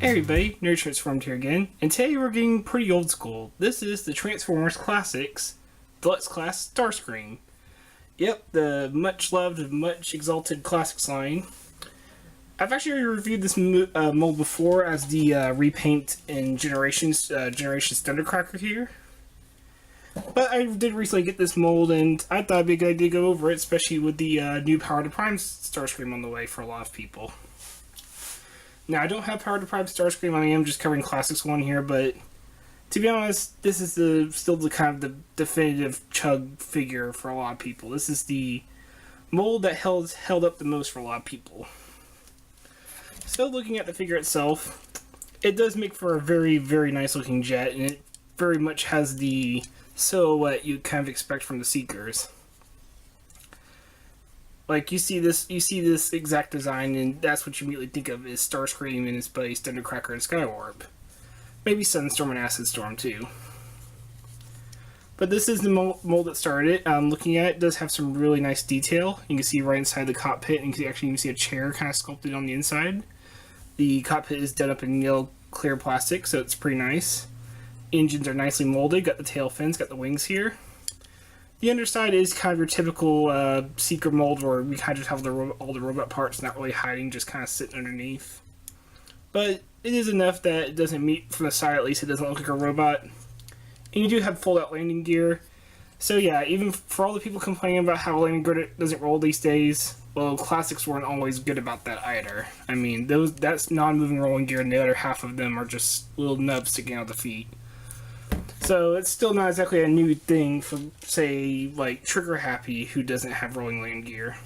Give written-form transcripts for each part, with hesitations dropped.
Hey everybody, Nerd Transformed here again, and today we're getting pretty old school. This is the Transformers Classics Deluxe Class Starscream. Yep, the much loved, much exalted Classics line. I've actually reviewed this mold before as the repaint in Generations Thundercracker here. But I did recently get this mold, and I thought it'd be a good idea to go over it, especially with the new Power to Prime Starscream on the way for a lot of people. Now, I don't have Power to Prime Starscream, I am just covering Classics 1 here, but to be honest, this is still the kind of the definitive chug figure for a lot of people. This is the mold that held up the most for a lot of people. So, looking at the figure itself, it does make for a very, very nice looking jet, and it very much has the silhouette you kind of expect from the Seekers. Like, you see this exact design, and that's what you immediately think of is Starscream and his buddies Thundercracker and Skywarp. Maybe Sunstorm and Acid Storm, too. But this is the mold that started it. Looking at it, does have some really nice detail. You can see right inside the cockpit, and you can see a chair kind of sculpted on the inside. The cockpit is done up in yellow clear plastic, so it's pretty nice. Engines are nicely molded, got the tail fins, got the wings here. The underside is kind of your typical Seeker mold where we kind of just have all the robot parts not really hiding, just kind of sitting underneath. But it is enough that it doesn't meet, from the side at least, it doesn't look like a robot. And you do have fold-out landing gear. So yeah, even for all the people complaining about how landing gear doesn't roll these days, well, Classics weren't always good about that either. I mean, that's non-moving rolling gear, and the other half of them are just little nubs sticking out the feet. So it's still not exactly a new thing for, say, like Trigger Happy, who doesn't have rolling land gear.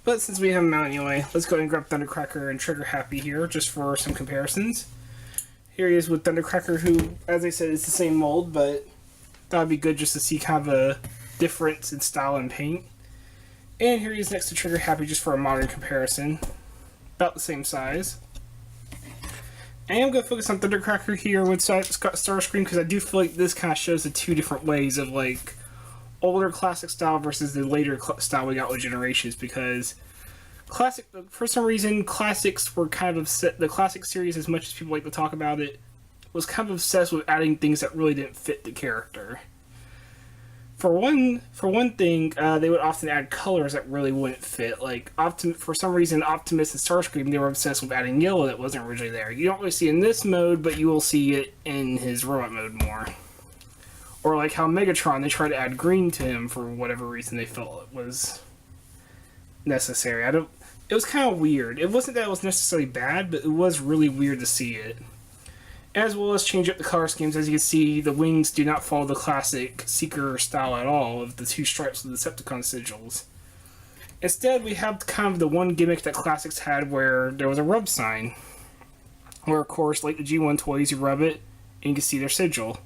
But since we have them out anyway, let's go ahead and grab Thundercracker and Trigger Happy here, just for some comparisons. Here he is with Thundercracker, who, as I said, is the same mold, but that would be good just to see kind of a difference in style and paint. And here he is next to Trigger Happy, just for a modern comparison. About the same size. I am going to focus on Thundercracker here with Starscream because I do feel like this kind of shows the two different ways of like older classic style versus the later style we got with Generations, because for some reason Classics were kind of upset. The Classic series, as much as people like to talk about it, was kind of obsessed with adding things that really didn't fit the character. For one thing, they would often add colors that really wouldn't fit. Like, for some reason, Optimus and Starscream, they were obsessed with adding yellow that wasn't originally there. You don't really see it in this mode, but you will see it in his robot mode more. Or like how Megatron, they tried to add green to him for whatever reason they felt it was necessary. It was kind of weird. It wasn't that it was necessarily bad, but it was really weird to see it. As well as change up the color schemes. As you can see, the wings do not follow the classic Seeker style at all of the two stripes with the Decepticon sigils. Instead, we have kind of the one gimmick that Classics had where there was a rub sign. Where, of course, like the G1 toys, you rub it and you can see their sigil.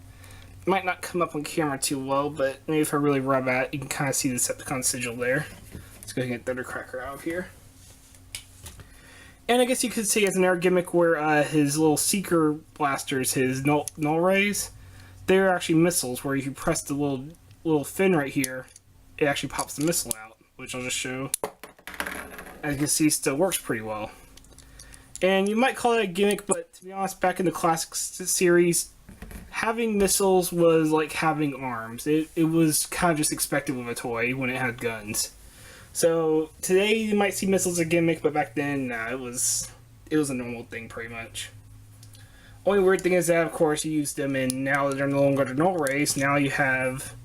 It might not come up on camera too well, but maybe if I really rub at it, you can kind of see the Decepticon sigil there. Let's go ahead and get Thundercracker out of here. And I guess you could say as an air gimmick where his little Seeker blasters, his null rays, they're actually missiles where if you press the little fin right here, it actually pops the missile out, which I'll just show. As you can see, still works pretty well. And you might call it a gimmick, but to be honest, back in the Classics series, having missiles was like having arms. It was kind of just expected with a toy when it had guns. So, today you might see missiles as a gimmick, but back then, nah, it was a normal thing, pretty much. Only weird thing is that, of course, you use them, and now that they're no longer the null rays, now you have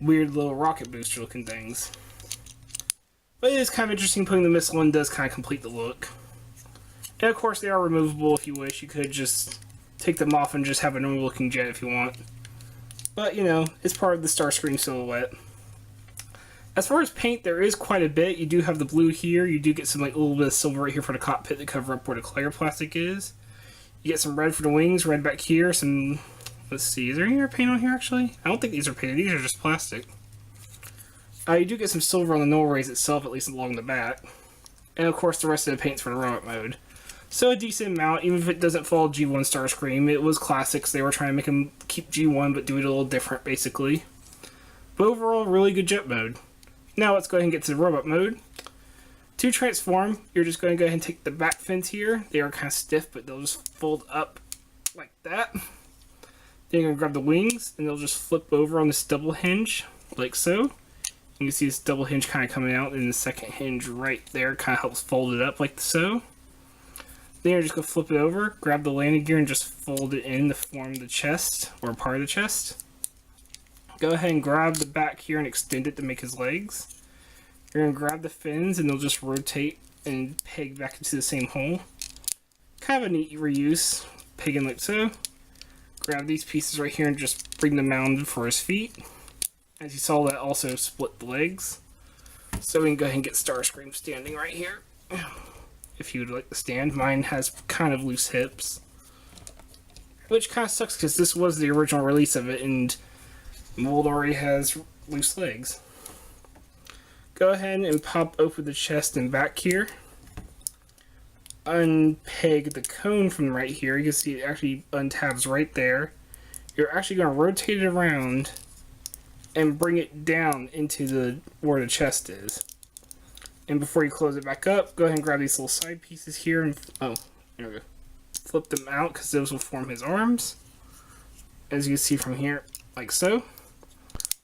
weird little rocket booster looking things. But it is kind of interesting putting the missile in, does kind of complete the look. And of course, they are removable if you wish. You could just take them off and just have a normal looking jet if you want. But, you know, it's part of the Starscream silhouette. As far as paint, there is quite a bit. You do have the blue here. You do get some like a little bit of silver right here for the cockpit to cover up where the clear plastic is. You get some red for the wings, red back here. Some, let's see, is there any more paint on here actually? I don't think these are painted. These are just plastic. You do get some silver on the null rays itself, at least along the back. And of course the rest of the paint's for the robot mode. So a decent amount, even if it doesn't follow G1 Starscream. It was Classics. They were trying to make him keep G1 but do it a little different basically. But overall, really good jet mode. Now let's go ahead and get to the robot mode. To transform, you're just going to go ahead and take the back fins here. They are kind of stiff, but they'll just fold up like that. Then you're going to grab the wings, and they'll just flip over on this double hinge, like so. You can see this double hinge kind of coming out, and the second hinge right there kind of helps fold it up like so. Then you're just going to flip it over, grab the landing gear, and just fold it in to form the chest, or part of the chest. Go ahead and grab the back here and extend it to make his legs. You're going to grab the fins and they'll just rotate and peg back into the same hole. Kind of a neat reuse, pegging like so. Grab these pieces right here and just bring them mounted for his feet. As you saw, that also split the legs. So we can go ahead and get Starscream standing right here. If you would like to stand. Mine has kind of loose hips. Which kind of sucks because this was the original release of it and mold already has loose legs. Go ahead and pop open the chest and back here. Unpeg the cone from right here. You can see it actually untabs right there. You're actually going to rotate it around and bring it down into where the chest is. And before you close it back up, go ahead and grab these little side pieces here and there we go. Flip them out because those will form his arms. As you can see from here, like so.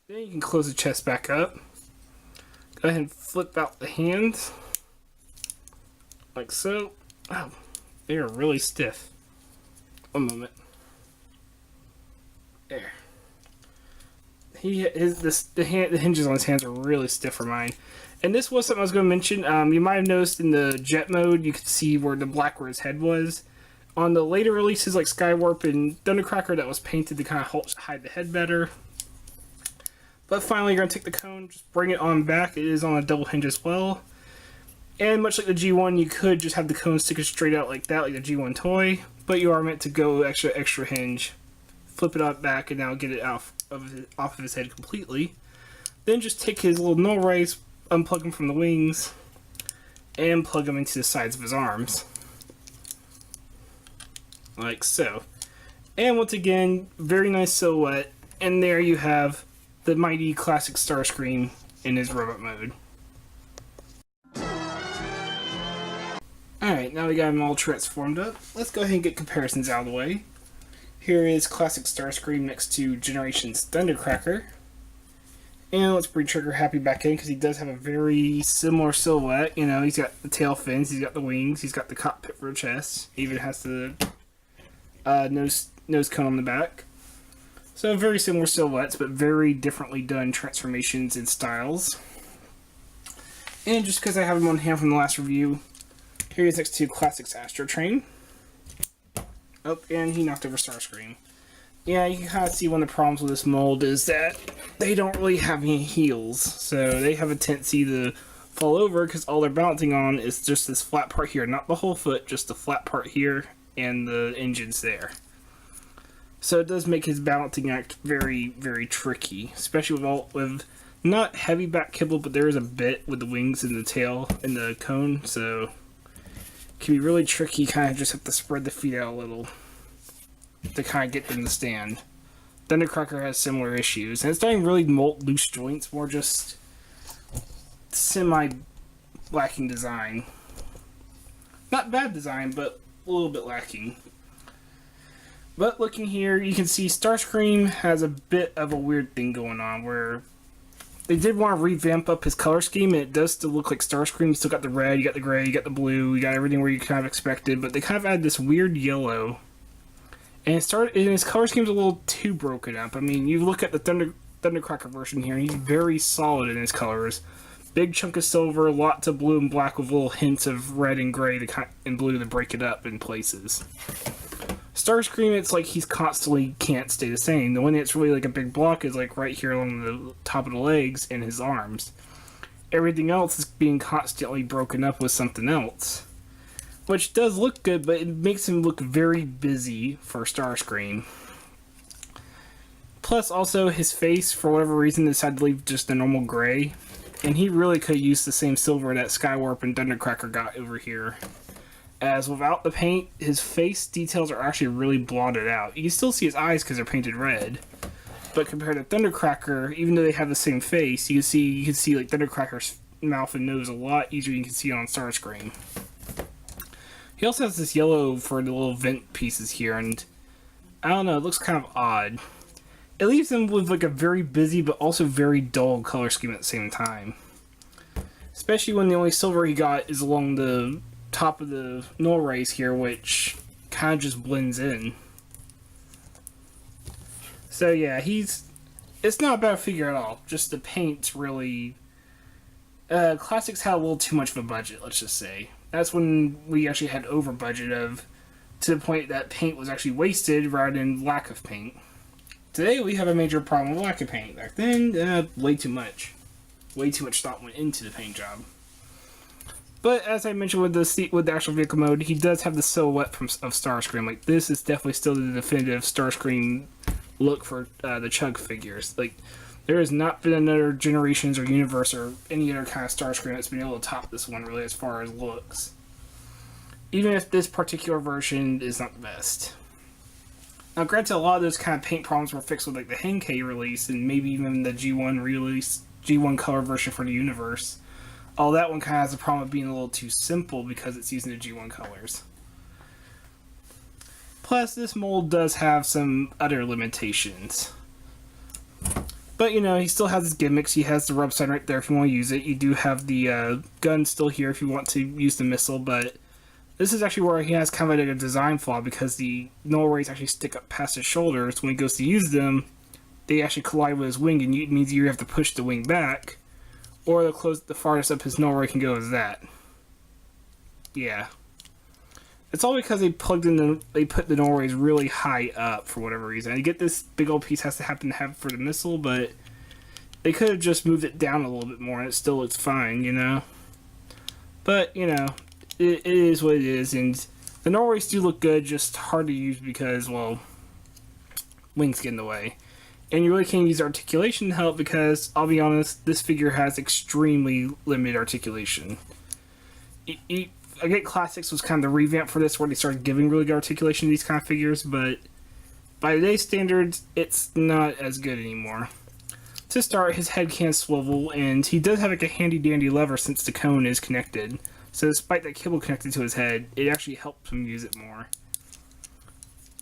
Then you can close the chest back up. Go ahead and flip out the hands, like so. Oh, they are really stiff. One moment. There. The hinges on his hands are really stiff for mine. And this was something I was going to mention. You might have noticed in the jet mode, you could see where his head was. On the later releases like Skywarp and Thundercracker, that was painted to kind of hide the head better. But finally, you're going to take the cone, just bring it on back. It is on a double hinge as well. And much like the G1, you could just have the cone stick it straight out like that, like the G1 toy. But you are meant to go extra hinge. Flip it out back and now get it off of his head completely. Then just take his little null rays, unplug them from the wings, and plug them into the sides of his arms. Like so. And once again, very nice silhouette. And there you have the mighty classic Starscream in his robot mode. Alright, now we got him all transformed up. Let's go ahead and get comparisons out of the way. Here is classic Starscream next to Generations Thundercracker. And let's bring Trigger Happy back in because he does have a very similar silhouette. You know, he's got the tail fins, he's got the wings, he's got the cockpit for a chest. He even has the nose cone on the back. So very similar silhouettes, but very differently done transformations and styles. And just because I have him on hand from the last review, here he is next to Classics Astro Train. Oh, and he knocked over Starscream. Yeah, you can kind of see one of the problems with this mold is that they don't really have any heels. So they have a tendency to fall over because all they're balancing on is just this flat part here. Not the whole foot, just the flat part here and the engines there. So it does make his balancing act very, very tricky, especially with not heavy back kibble, but there is a bit with the wings and the tail and the cone, so it can be really tricky. Kind of just have to spread the feet out a little to kind of get them to stand. Thundercracker has similar issues, and it's not even really loose joints, more just semi-lacking design. Not bad design, but a little bit lacking. But looking here, you can see Starscream has a bit of a weird thing going on where they did want to revamp up his color scheme, and it does still look like Starscream. You still got the red, you got the gray, you got the blue, you got everything where you kind of expected, but they kind of added this weird yellow. And his color scheme's a little too broken up. I mean, you look at the Thundercracker version here, and he's very solid in his colors. Big chunk of silver, lots of blue and black with little hints of red and gray and blue to break it up in places. Starscream, it's like he's constantly can't stay the same. The one that's really like a big block is like right here along the top of the legs and his arms. Everything else is being constantly broken up with something else. Which does look good, but it makes him look very busy for Starscream. Plus, also, his face, for whatever reason, decided to leave just a normal gray. And he really could use the same silver that Skywarp and Thundercracker got over here. As without the paint, his face details are actually really blotted out. You can still see his eyes because they're painted red. But compared to Thundercracker, even though they have the same face, you can see like Thundercracker's mouth and nose a lot easier than you can see on Starscream. He also has this yellow for the little vent pieces here, and I don't know, it looks kind of odd. It leaves him with like a very busy but also very dull color scheme at the same time. Especially when the only silver he got is along the top of the null rays here, which kind of just blends in. So yeah, it's not a bad figure at all. Just the paint's really... Classics had a little too much of a budget, let's just say. That's when we actually had over budget to the point that paint was actually wasted rather than lack of paint. Today we have a major problem with lack of paint. Back then, way too much. Way too much thought went into the paint job. But as I mentioned with the actual vehicle mode, he does have the silhouette of Starscream. Like, this is definitely still the definitive Starscream look for the Chug figures. Like, there has not been another Generations or Universe or any other kind of Starscream that's been able to top this one, really, as far as looks. Even if this particular version is not the best. Now, granted, a lot of those kind of paint problems were fixed with, like, the Henkei release and maybe even the G1 release, G1 color version for the Universe. All that one kind of has a problem of being a little too simple because it's using the G1 colors. Plus, this mold does have some other limitations. But, you know, he still has his gimmicks. He has the rub sign right there if you want to use it. You do have the gun still here if you want to use the missile, but this is actually where he has kind of like a design flaw because the null rays actually stick up past his shoulders. When he goes to use them, they actually collide with his wing, and it means you have to push the wing back, or the farthest up his null ray can go is that. Yeah. It's all because they put the null rays really high up for whatever reason. I get this big old piece has to happen to have for the missile, but they could have just moved it down a little bit more and it still looks fine, you know? But, you know, it is what it is, and the null rays do look good, just hard to use because, well, wings get in the way. And you really can't use articulation to help because, I'll be honest, this figure has extremely limited articulation. I get Classics was kind of the revamp for this, where they started giving really good articulation to these kind of figures, but by today's standards, it's not as good anymore. To start, his head can swivel, and he does have like a handy-dandy lever since the cone is connected. So despite that cable connected to his head, it actually helps him use it more.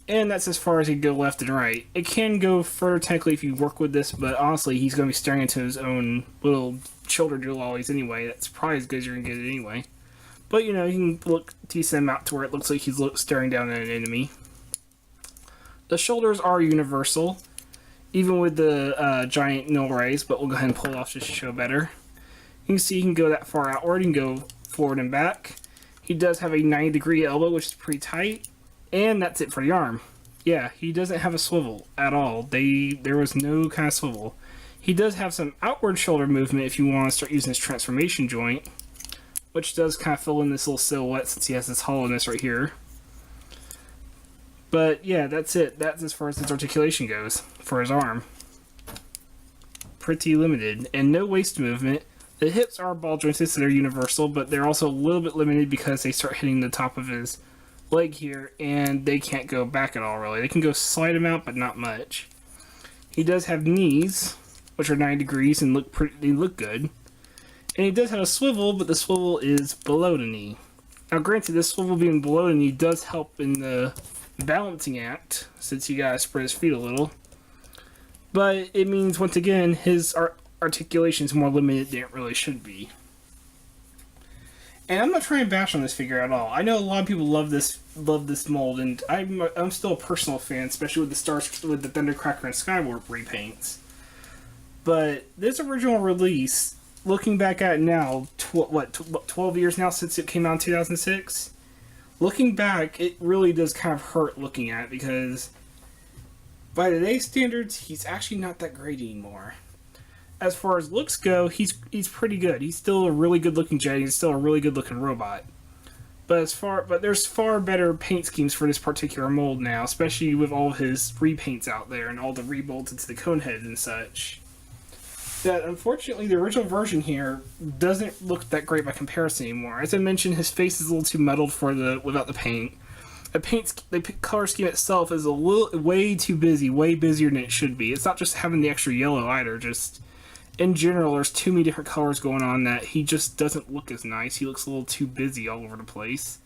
And that's as far as he can go left and right. It can go further technically if you work with this, but honestly, he's going to be staring into his own little shoulder lollies anyway. That's probably as good as you're going to get it anyway. But, you know, you can look decent amount to where it looks like he's staring down at an enemy. The shoulders are universal, even with the giant null rays, but we'll go ahead and pull it off just to show better. You can see he can go that far outward. He can go forward and back. He does have a 90-degree elbow, which is pretty tight. And that's it for the arm. Yeah, he doesn't have a swivel at all. There was no kind of swivel. He does have some outward shoulder movement if you want to start using his transformation joint, which does kind of fill in this little silhouette since he has this hollowness right here. But yeah, that's it. That's as far as his articulation goes for his arm. Pretty limited. And no waist movement. The hips are ball jointed, so they're universal, but they're also a little bit limited because they start hitting the top of his leg here, and they can't go back at all, really. They can go slight amount, but not much. He does have knees, which are 90 degrees and they look good. And he does have a swivel, but the swivel is below the knee. Now, granted, this swivel being below the knee does help in the balancing act, since you gotta spread his feet a little. But it means, once again, his articulation is more limited than it really should be. And I'm not trying to bash on this figure at all. I know a lot of people love this mold, and I'm still a personal fan, especially with the Thundercracker and Skywarp repaints. But this original release, looking back at it now, 12 years now since it came out in 2006? Looking back, it really does kind of hurt looking at it, because by today's standards, he's actually not that great anymore. As far as looks go, he's pretty good. He's still a really good looking jet. He's still a really good looking robot. But there's far better paint schemes for this particular mold now, especially with all his repaints out there and all the rebolts into the cone head and such. That unfortunately the original version here doesn't look that great by comparison anymore. As I mentioned, his face is a little too muddled without the paint. The color scheme itself is way too busy, way busier than it should be. It's not just having the extra yellow either, in general, there's too many different colors going on that he just doesn't look as nice. He looks a little too busy all over the place.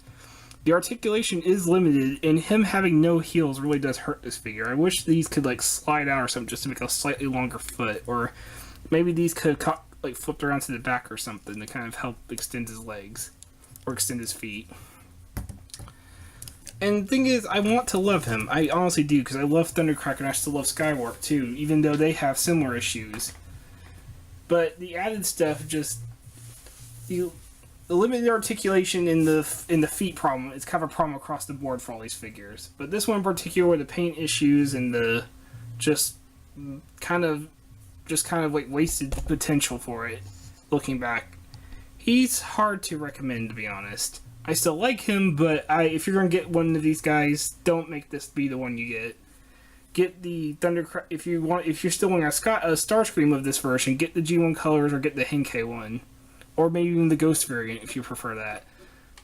The articulation is limited, and him having no heels really does hurt this figure. I wish these could like slide out or something just to make a slightly longer foot, or maybe these could have like flipped around to the back or something to kind of help extend his legs or extend his feet. And the thing is, I want to love him. I honestly do, because I love Thundercracker and I still love Skywarp too, even though they have similar issues. But the added stuff just the limited articulation in the feet problem is kind of a problem across the board for all these figures. But this one in particular, with the paint issues and the just kind of like wasted potential for it, looking back, he's hard to recommend, to be honest. I still like him, but if you're gonna get one of these guys, don't make this be the one you get. Get the Thundercracker if you're still wanting a Starscream of this version. Get the G1 colors or get the Henkei one, or maybe even the Ghost variant if you prefer that.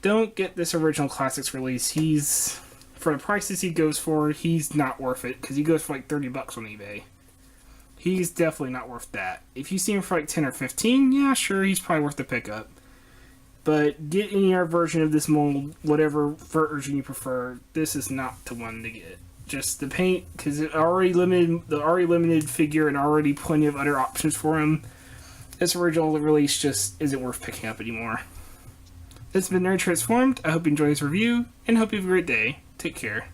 Don't get this original Classics release. He's, for the prices he goes for, he's not worth it, because he goes for like $30 on eBay. He's definitely not worth that. If you see him for like 10 or 15, yeah, sure, he's probably worth the pickup. But get any other version of this mold, whatever version you prefer. This is not the one to get. Just the paint, because the already limited figure and already plenty of other options for him. This original release just isn't worth picking up anymore. This has been Nerd Transformed. I hope you enjoyed this review, and hope you have a great day. Take care.